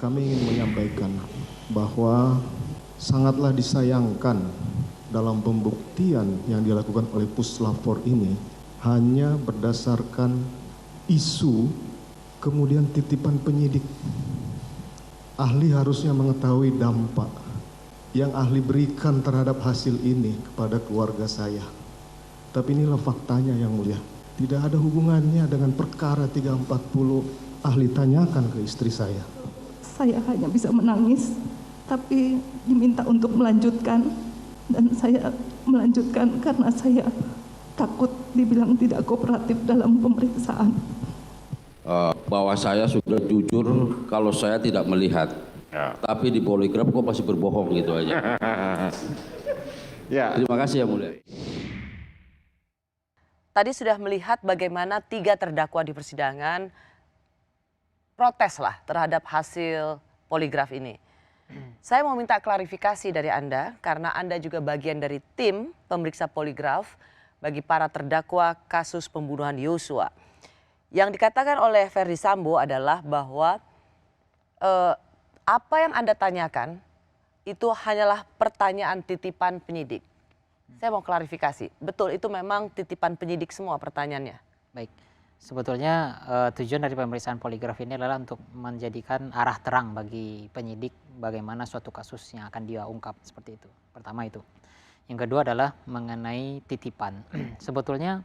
kami ingin menyampaikan bahwa sangatlah disayangkan dalam pembuktian yang dilakukan oleh Puslap 4 ini hanya berdasarkan isu kemudian titipan penyidik. Ahli harusnya mengetahui dampak yang ahli berikan terhadap hasil ini kepada keluarga saya. Tapi inilah faktanya yang mulia. Tidak ada hubungannya dengan perkara 340 ahli tanyakan ke istri saya. Saya hanya bisa menangis, tapi diminta untuk melanjutkan. Dan saya melanjutkan karena saya takut dibilang tidak kooperatif dalam pemeriksaan. Bahwa saya sudah jujur kalau saya tidak melihat. Ya. Tapi di poligraf kok masih berbohong gitu aja. Ya. Terima kasih yang mulia. Tadi sudah melihat bagaimana 3 terdakwa di persidangan protes lah terhadap hasil poligraf ini. Saya mau minta klarifikasi dari Anda karena Anda juga bagian dari tim pemeriksa poligraf bagi para terdakwa kasus pembunuhan Yosua. Yang dikatakan oleh Ferdy Sambo adalah bahwa apa yang Anda tanyakan itu hanyalah pertanyaan titipan penyidik. Saya mau klarifikasi, betul itu memang titipan penyidik semua pertanyaannya? Baik, sebetulnya tujuan dari pemeriksaan poligraf ini adalah untuk menjadikan arah terang bagi penyidik bagaimana suatu kasus yang akan dia ungkap, seperti itu. Pertama itu. Yang kedua adalah mengenai titipan. Sebetulnya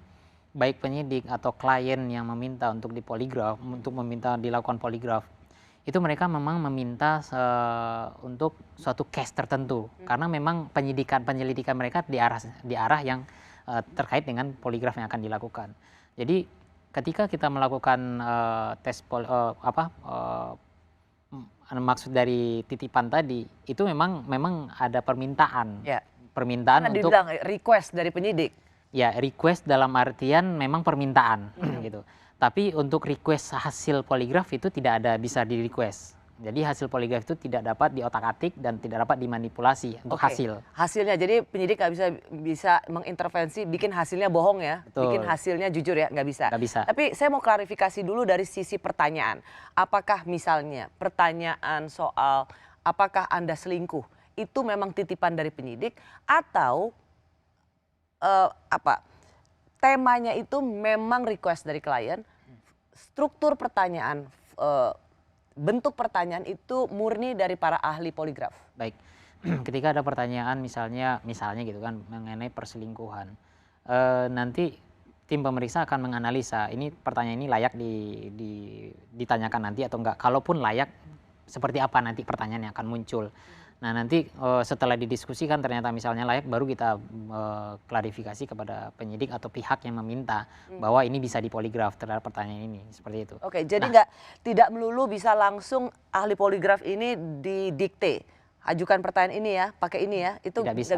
baik penyidik atau klien yang meminta untuk dipoligraf, untuk meminta dilakukan poligraf, itu mereka memang meminta untuk suatu case tertentu. Karena memang penyelidikan mereka di arah yang terkait dengan poligraf yang akan dilakukan. Jadi ketika kita melakukan maksud dari titipan tadi itu memang ada permintaan. Ya. Permintaan untuk request dari penyidik. Ya, request dalam artian memang permintaan gitu. Tapi untuk request hasil poligraf itu tidak ada bisa di request. Jadi hasil poligraf itu tidak dapat diotak-atik dan tidak dapat dimanipulasi untuk hasil. Hasilnya, jadi penyidik nggak bisa mengintervensi, bikin hasilnya bohong ya, Betul. bikin hasilnya jujur ya, nggak bisa. Nggak bisa. Tapi saya mau klarifikasi dulu dari sisi pertanyaan. Apakah misalnya pertanyaan soal apakah Anda selingkuh itu memang titipan dari penyidik atau temanya itu memang request dari klien, struktur pertanyaan, bentuk pertanyaan itu murni dari para ahli poligraf. Baik, ketika ada pertanyaan misalnya gitu kan mengenai perselingkuhan, nanti tim pemeriksa akan menganalisa ini pertanyaan ini layak ditanyakan nanti atau enggak. Kalaupun layak, seperti apa nanti pertanyaan yang akan muncul. Nah nanti setelah didiskusikan ternyata misalnya layak, baru kita klarifikasi kepada penyidik atau pihak yang meminta bahwa ini bisa dipoligraf terhadap pertanyaan ini, seperti itu. Oke, jadi tidak melulu bisa langsung ahli poligraf ini didikte. Ajukan pertanyaan ini ya, pakai ini ya, itu tidak bisa.